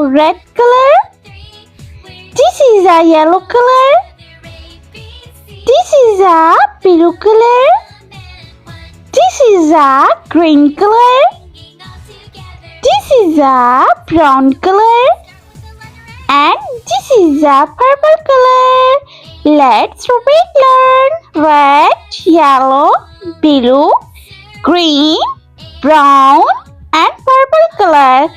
red color. This is a yellow color. This is a blue color. This is a green color. This is a brown color. And this is a purple color. Let's learn red, yellow, blue, green, brown, and purple color.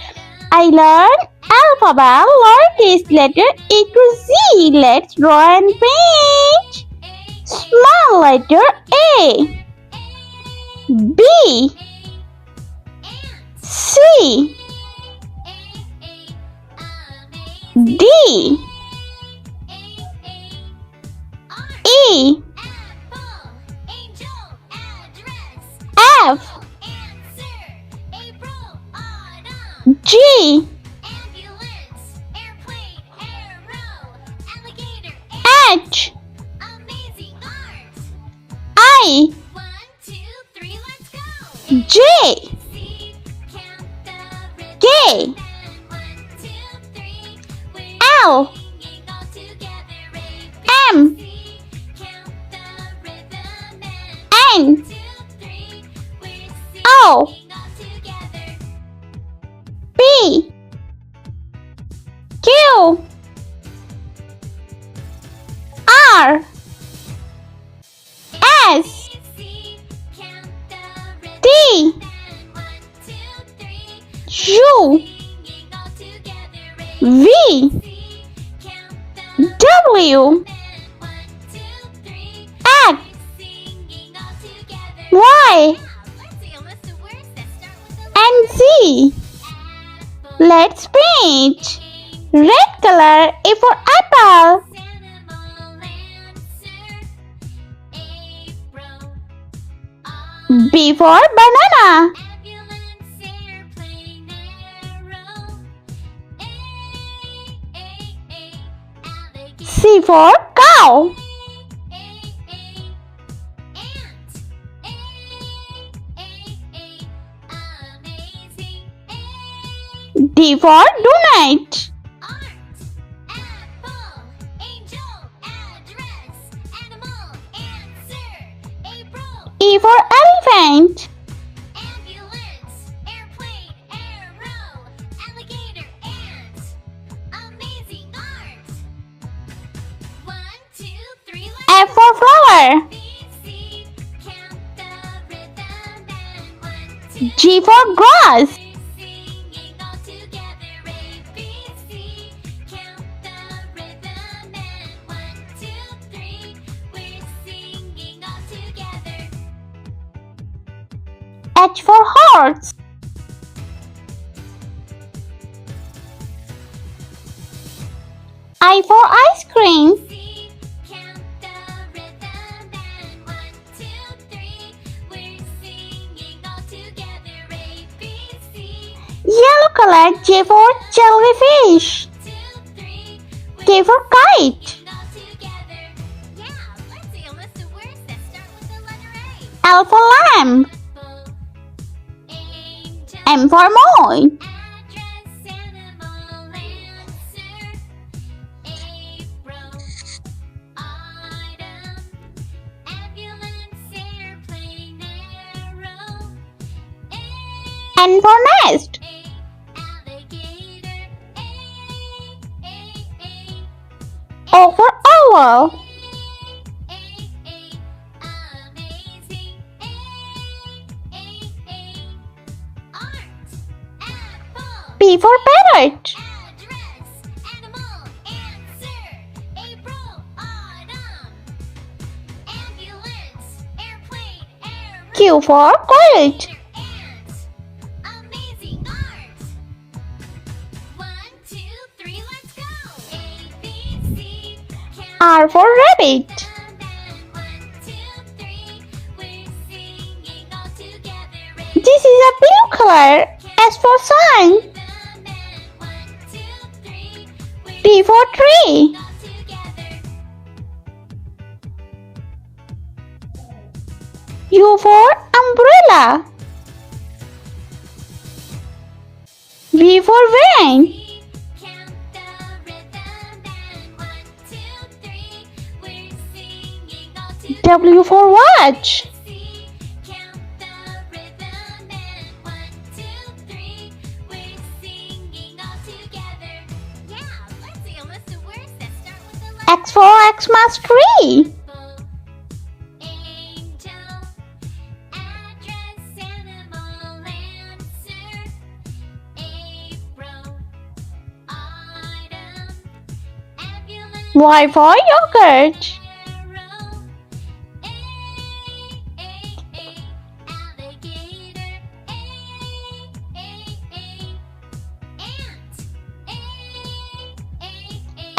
I learned alphabet lowercase letter A to Z. Let's draw and paint. Small letter A, B, C, D, E, F, G, H, I, J, K, L, M, N, O, P, Q, R, S, T, U, V, W, X, Y, and Z. Let's paint. Red color A for apple. B for banana. C for cow. D for donut. E for elephant. F for flower. G for grass. H for hearts. I for ice cream. Yellow color J for jellyfish. K for kite. L for lamb. M for moon. N for nest. O for owl. P for parrot. Q for quilt. R for rabbit. This is a blue color. S for sun. T for tree. U for umbrella. V for van. W for watch. X for Xmas tree. Y for yogurt.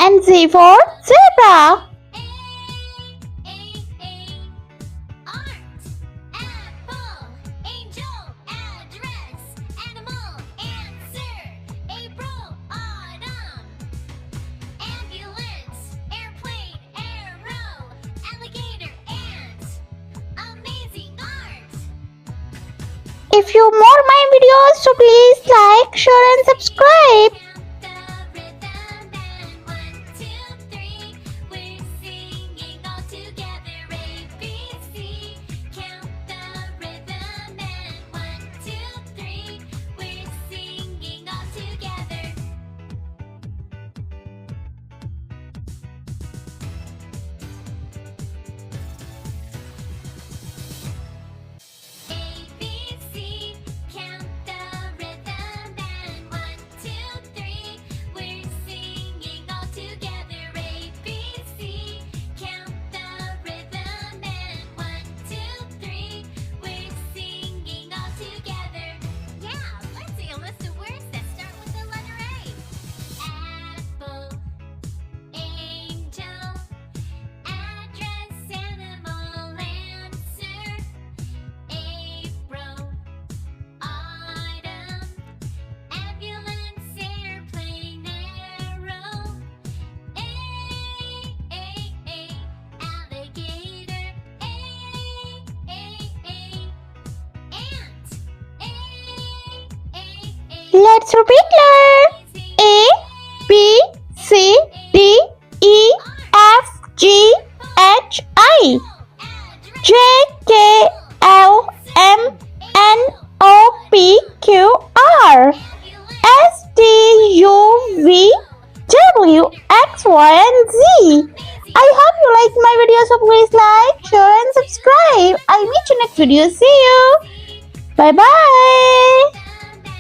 And Z for zebra. If you more my videos, so please like, share and subscribe. Let's repeat learn. A, B, C, D, E, F, G, H, I, J, K, L, M, N, O, P, Q, R, S, T, U, V, W, X, Y, and Z. I hope you liked my video, so please like, share and subscribe. I'll meet you next video. See you. Bye bye.